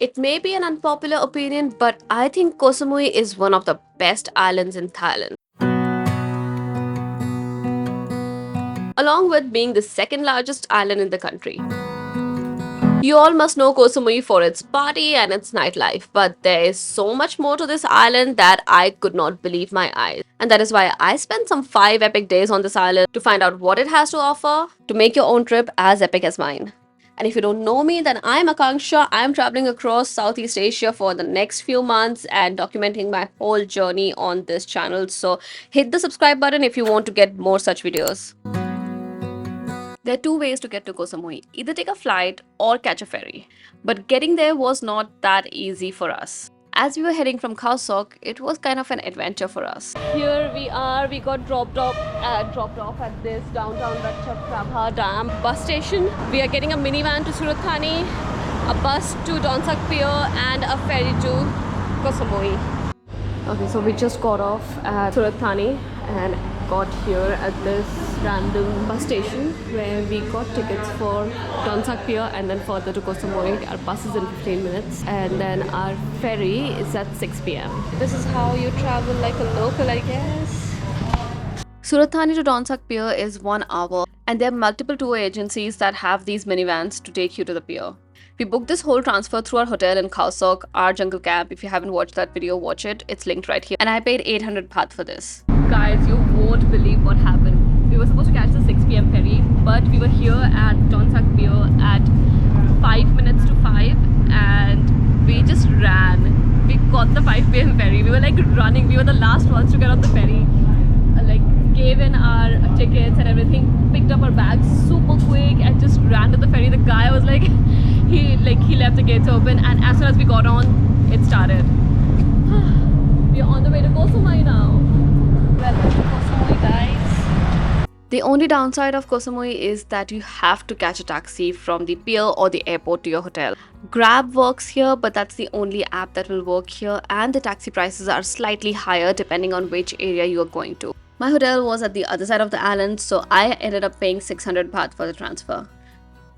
It may be an unpopular opinion, but I think Koh Samui is one of the best islands in Thailand. Along with being the second largest island in the country. You all must know Koh Samui for its party and its nightlife, but there is so much more to this island that I could not believe my eyes. And that is why I spent some 5 epic days on this island to find out what it has to offer to make your own trip as epic as mine. And if you don't know me, then I'm Akanksha. I'm traveling across Southeast Asia for the next few months and documenting my whole journey on this channel. So hit the subscribe button if you want to get more such videos. There are two ways to get to Koh Samui, either take a flight or catch a ferry. But getting there was not that easy for us. As we were heading from Khao Sok, it was kind of an adventure for us. Here we are, we got dropped off at this downtown Ratchaprabha Dam bus station. We are getting a minivan to Surat Thani, a bus to Donsak Pier and a ferry to Koh Samui. Okay, so we just got off at Surat Thani and got here at this random bus station where we got tickets for Donsak Pier and then further to Koh Samui. Our bus is in 15 minutes and then our ferry is at 6 p.m. This is how you travel like a local, I guess. Surat Thani to Donsak Pier is 1 hour and there are multiple tour agencies that have these minivans to take you to the pier. We booked this whole transfer through our hotel in Khao Sok, our jungle camp. If you haven't watched that video, watch it. It's linked right here. And I paid 800 baht for this. Guys, you won't believe what happened. We were supposed to catch the 6 p.m. ferry, but we were here at Donsak Pier at 5 minutes to 5 and we just ran. We caught the 5 p.m. ferry. We were like running. We were the last ones to get on the ferry. Gave in our tickets and everything, picked up our bags super quick and just ran to the ferry. The guy was like, he left the gates open and as soon as we got on, it started. We are on the way to Koh Samui now. Welcome to Koh Samui, guys. The only downside of Koh Samui is that you have to catch a taxi from the pier or the airport to your hotel. Grab works here, but that's the only app that will work here and the taxi prices are slightly higher depending on which area you are going to. My hotel was at the other side of the island, so I ended up paying 600 baht for the transfer.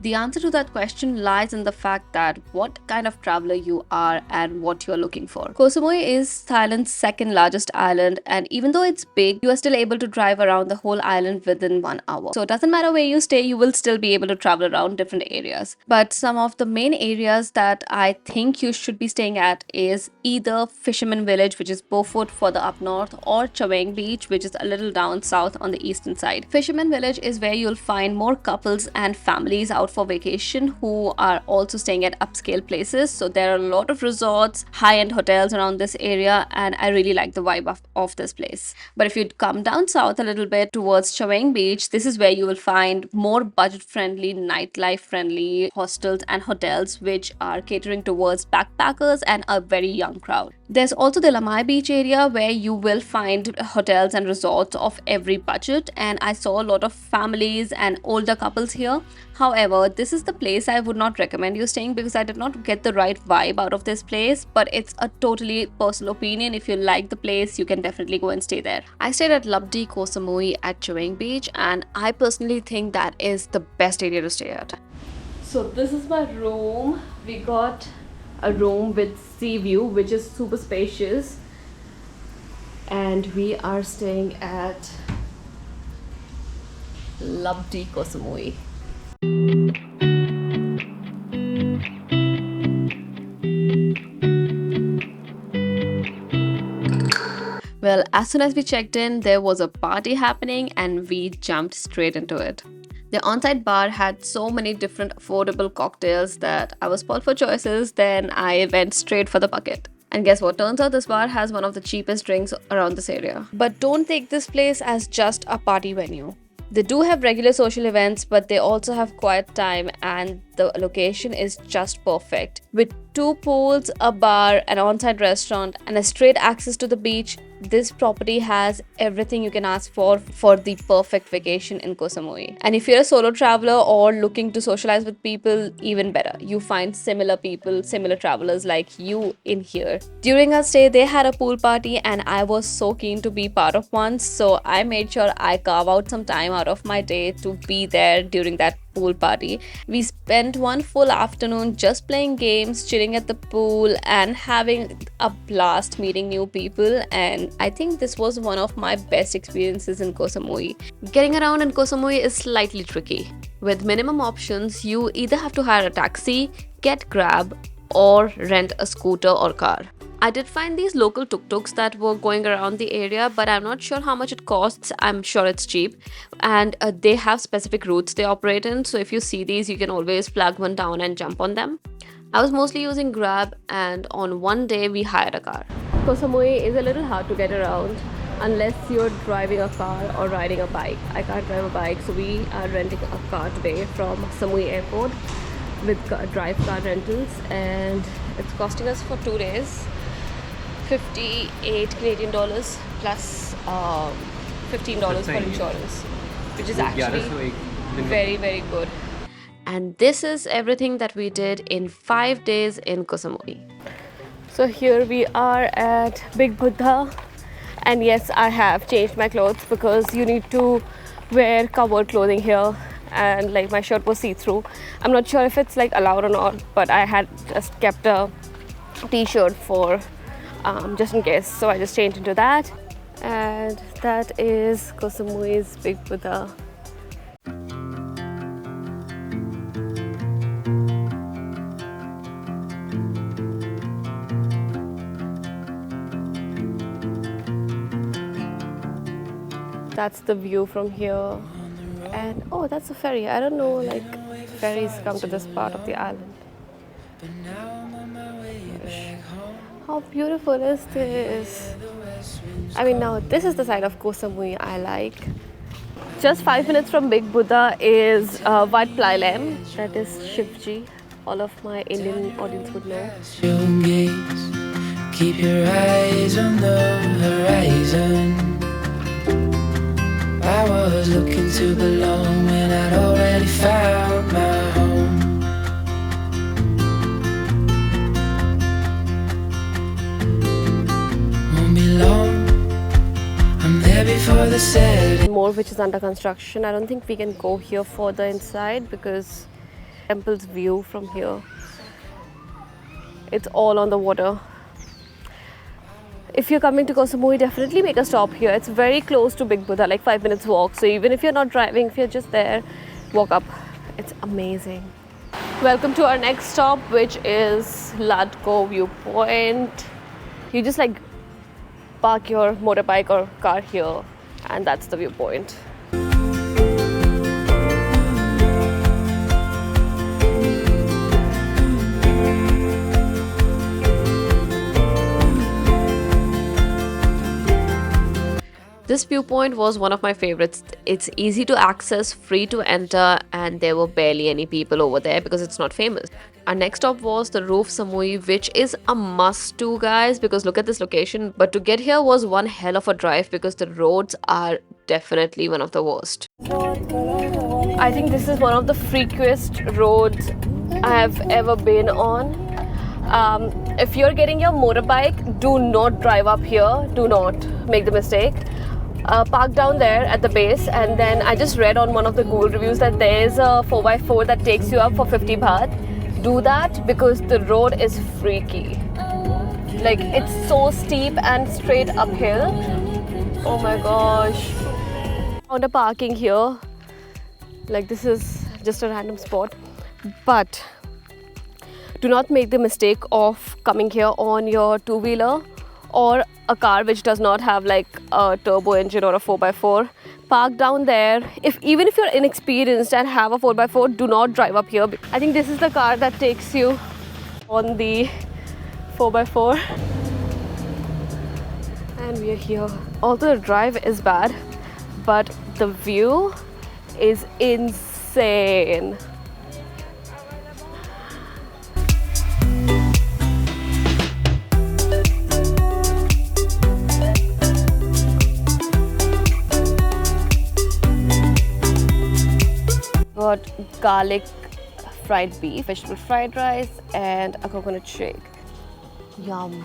The answer to that question lies in the fact that what kind of traveler you are and what you're looking for. Koh Samui is Thailand's second largest island, and even though it's big, you are still able to drive around the whole island within 1 hour. So it doesn't matter where you stay, you will still be able to travel around different areas. But some of the main areas that I think you should be staying at is either Fisherman Village, which is Beaufort further up north, or Chaweng Beach, which is a little down south on the eastern side. Fisherman Village is where you'll find more couples and families out for vacation who are also staying at upscale places. So there are a lot of resorts, high-end hotels around this area, and I really like the vibe of this place. But if you come down south a little bit towards Chaweng Beach, this is where you will find more budget-friendly, nightlife-friendly hostels and hotels which are catering towards backpackers and a very young crowd. There's also the Lamai Beach area where you will find hotels and resorts of every budget, and I saw a lot of families and older couples here. However, this is the place I would not recommend you staying because I did not get the right vibe out of this place, but it's a totally personal opinion. If you like the place, you can definitely go and stay there. I stayed at Labdi Koh Samui at Chaweng Beach, and I personally think that is the best area to stay at. So this is my room. We got a room with sea view, which is super spacious, and we are staying at Labdi Koh Samui. Well, as soon as we checked in, there was a party happening and we jumped straight into it. The on-site bar had so many different affordable cocktails that I was spoiled for choices, then I went straight for the bucket. And guess what? Turns out this bar has one of the cheapest drinks around this area. But don't take this place as just a party venue. They do have regular social events, but they also have quiet time and the location is just perfect. With 2 pools, a bar, an on-site restaurant and a straight access to the beach, this property has everything you can ask for the perfect vacation in Koh Samui. And if you're a solo traveler or looking to socialize with people, even better. You find similar people, similar travelers like you in here. During our stay, they had a pool party and I was so keen to be part of one. So I made sure I carve out some time out of my day to be there during that pool party. We spent one full afternoon just playing games, chilling at the pool, and having a blast meeting new people. And I think this was one of my best experiences in Koh Samui. Getting around in Koh Samui is slightly tricky. With minimum options, you either have to hire a taxi, get Grab, or rent a scooter or car. I did find these local tuk-tuks that were going around the area, but I'm not sure how much it costs. I'm sure it's cheap. And they have specific routes they operate in, so if you see these, you can always flag one down and jump on them. I was mostly using Grab, and on one day we hired a car. Koh Samui is a little hard to get around unless you're driving a car or riding a bike. I can't drive a bike, so we are renting a car today from Samui Airport with drive car rentals, and it's costing us for 2 days 58 Canadian dollars plus $15 for insurance, which is actually very, very good. And this is everything that we did in 5 days in Koh Samui. So here we are at Big Buddha, and yes, I have changed my clothes because you need to wear covered clothing here, and like my shirt was see-through. I'm not sure if it's like allowed or not, but I had just kept a t-shirt for just in case, so I just changed into that. And that is Koh Samui's Big Buddha. That's the view from here. And oh, that's a ferry. I don't know, like ferries come to this part of the island. How beautiful is this? I mean, now this is the side of Koh Samui I like. Just 5 minutes from Big Buddha is Wat Plai Lem. That is Shivji. All of my Indian audience would know. Keep your eyes on the horizon. I was looking to belong when I'd already found my home. Won't be long, I'm there before the set. More which is under construction. I don't think we can go here further inside because temple's view from here, it's all on the water. If you're coming to Koh Samui, definitely make a stop here. It's very close to Big Buddha, like 5 minutes walk. So even if you're not driving, if you're just there, walk up. It's amazing. Welcome to our next stop, which is Ladko Viewpoint. You just like park your motorbike or car here, and that's the viewpoint. This viewpoint was one of my favorites. It's easy to access, free to enter, and there were barely any people over there because it's not famous. Our next stop was the Roof Samui, which is a must do, guys, because look at this location. But to get here was one hell of a drive because the roads are definitely one of the worst. I think this is one of the freakiest roads I have ever been on. If you're getting your motorbike, do not drive up here. Do not make the mistake. Park down there at the base, and then I just read on one of the Google reviews that there's a 4x4 that takes you up for 50 baht. Do that because the road is freaky. Like, it's so steep and straight uphill. Oh my gosh. Found a parking here. Like, this is just a random spot, but do not make the mistake of coming here on your two-wheeler or a car which does not have like a turbo engine or a 4x4. Park down there. Even if you're inexperienced and have a 4x4, do not drive up here. I think this is the car that takes you on the 4x4. And we are here. Although the drive is bad, but the view is insane. Got garlic fried beef, vegetable fried rice, and a coconut shake. Yum.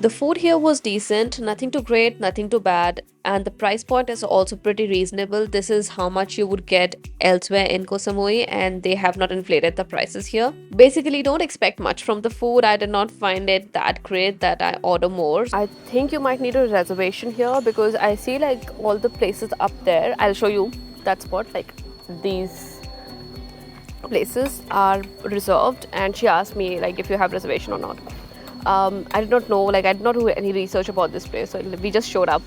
The food here was decent, nothing too great, nothing too bad, and the price point is also pretty reasonable. This is how much you would get elsewhere in Koh Samui, and they have not inflated the prices here. Basically, don't expect much from the food. I did not find it that great that I order more. I think you might need a reservation here because I see like all the places up there. I'll show you that spot, like these places are reserved, and she asked me like if you have reservation or not. I did not know, like I did not do any research about this place, so we just showed up.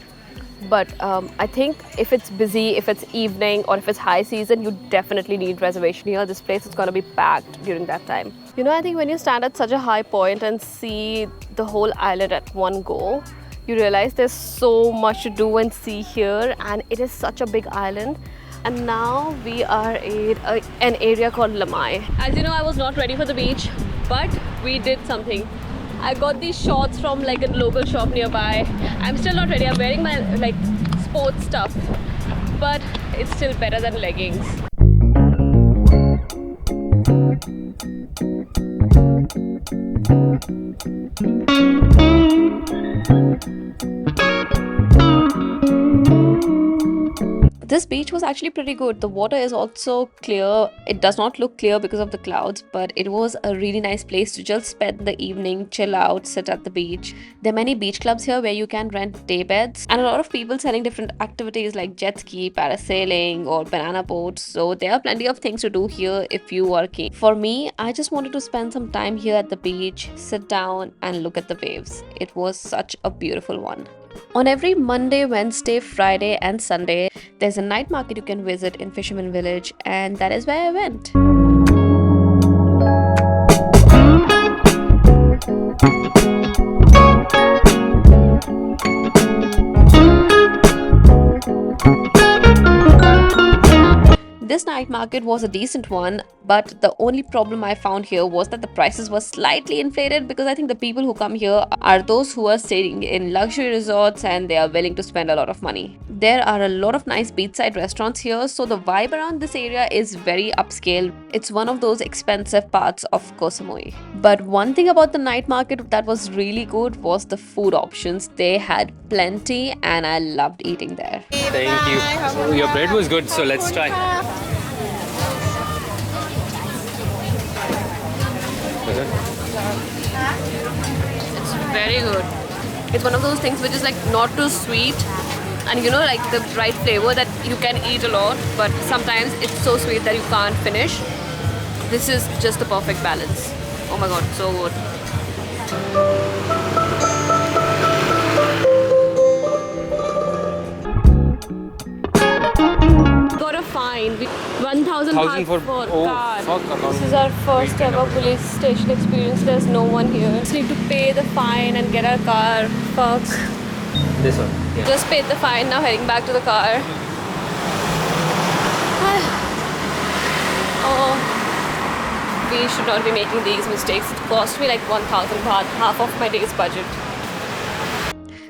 But I think if it's busy, if it's evening, or if it's high season, you definitely need reservation here. This place is going to be packed during that time. You know, I think when you stand at such a high point and see the whole island at one go, you realize there's so much to do and see here, and it is such a big island. And now we are in an area called Lamai. As you know, I was not ready for the beach, but we did something. I got these shorts from like a local shop nearby. I'm still not ready. I'm wearing my like sports stuff, but it's still better than leggings. This beach was actually pretty good. The water is also clear. It does not look clear because of the clouds, but it was a really nice place to just spend the evening, chill out, sit at the beach. There are many beach clubs here where you can rent day beds, and a lot of people selling different activities like jet ski, parasailing, or banana boats. So there are plenty of things to do here if you are keen. For me, I just wanted to spend some time here at the beach, sit down and look at the waves. It was such a beautiful one. On every Monday, Wednesday, Friday, and Sunday, there's a night market you can visit in Fisherman Village, and that is where I went. This night market was a decent one, but the only problem I found here was that the prices were slightly inflated because I think the people who come here are those who are staying in luxury resorts and they are willing to spend a lot of money. There are a lot of nice beachside restaurants here, so the vibe around this area is very upscale. It's one of those expensive parts of Koh Samui. But one thing about the night market that was really good was the food options. They had plenty and I loved eating there. Thank you. So your bread was good, so let's try. It's very good. It's one of those things which is like not too sweet, and you know, like the right flavor that you can eat a lot, but sometimes it's so sweet that you can't finish. This is just the perfect balance. Oh my god, so good. Got a fine. 1,000 baht for car. This is our first ever police station experience. There's no one here. Just need to pay the fine and get our car. Fuck. This one. Yeah. Just paid the fine. Now heading back to the car. Oh, we should not be making these mistakes. It cost me like 1,000 baht, half of my day's budget.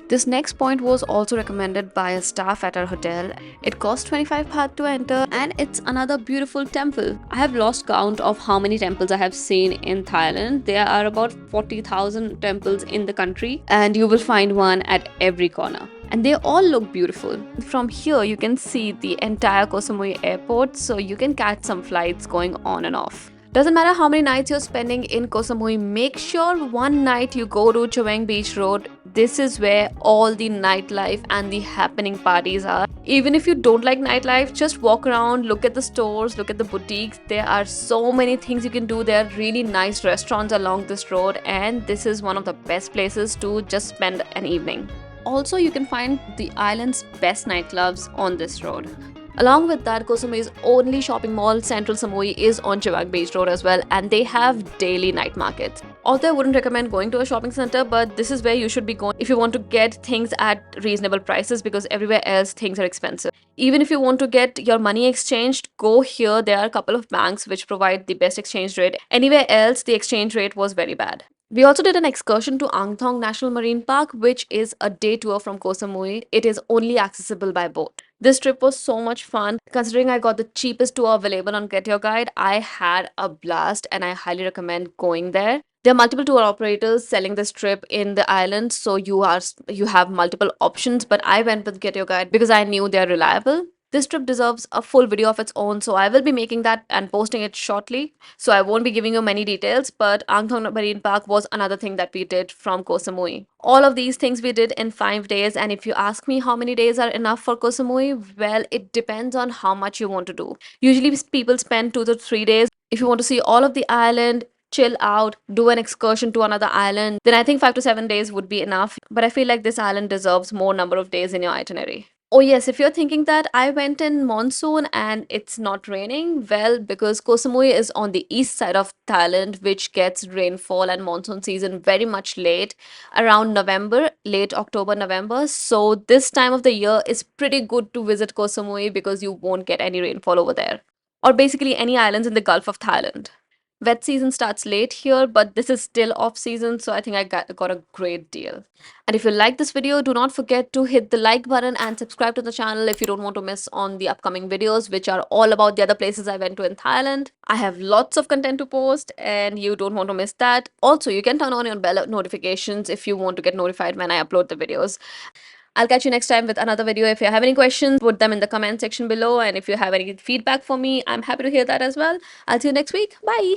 This next point was also recommended by a staff at our hotel. It cost 25 baht to enter, and it's another beautiful temple. I have lost count of how many temples I have seen in Thailand. There are about 40,000 temples in the country, and you will find one at every corner. And they all look beautiful. From here, you can see the entire Koh Samui airport, so you can catch some flights going on and off. Doesn't matter how many nights you're spending in Koh Samui, make sure one night you go to Chaweng Beach Road. This is where all the nightlife and the happening parties are. Even if you don't like nightlife, just walk around, look at the stores, look at the boutiques. There are so many things you can do. There are really nice restaurants along this road, and this is one of the best places to just spend an evening. Also, you can find the island's best nightclubs on this road. Along with that, Koh Samui's only shopping mall, Central Samui, is on Chaweng Beach Road as well, and they have daily night markets. Although I wouldn't recommend going to a shopping center, but this is where you should be going if you want to get things at reasonable prices, because everywhere else things are expensive. Even if you want to get your money exchanged, go here. There are a couple of banks which provide the best exchange rate. Anywhere else, the exchange rate was very bad. We also did an excursion to Ang Thong National Marine Park, which is a day tour from Koh Samui. It is only accessible by boat. This trip was so much fun. Considering I got the cheapest tour available on Get Your Guide, I had a blast and I highly recommend going there. There are multiple tour operators selling this trip in the island, so you have multiple options. But I went with Get Your Guide because I knew they're reliable. This trip deserves a full video of its own, so I will be making that and posting it shortly. So I won't be giving you many details, but Angthong Marine Park was another thing that we did from Koh Samui. All of these things we did in 5 days, and if you ask me how many days are enough for Koh Samui, well, it depends on how much you want to do. Usually, people spend 2 to 3 days. If you want to see all of the island, chill out, do an excursion to another island, then I think 5 to 7 days would be enough. But I feel like this island deserves more number of days in your itinerary. Oh, yes, if you're thinking that I went in monsoon and it's not raining, well, because Koh Samui is on the east side of Thailand, which gets rainfall and monsoon season very much late, around November, late October, November. So, this time of the year is pretty good to visit Koh Samui because you won't get any rainfall over there, or basically any islands in the Gulf of Thailand. Wet season starts late here, but this is still off season, so I think I got a great deal. And if you like this video, do not forget to hit the like button and subscribe to the channel if you don't want to miss on the upcoming videos, which are all about the other places I went to in Thailand. I have lots of content to post, and you don't want to miss that. Also, you can turn on your bell notifications if you want to get notified when I upload the videos. I'll catch you next time with another video. If you have any questions, put them in the comment section below. And if you have any feedback for me, I'm happy to hear that as well. I'll see you next week. Bye.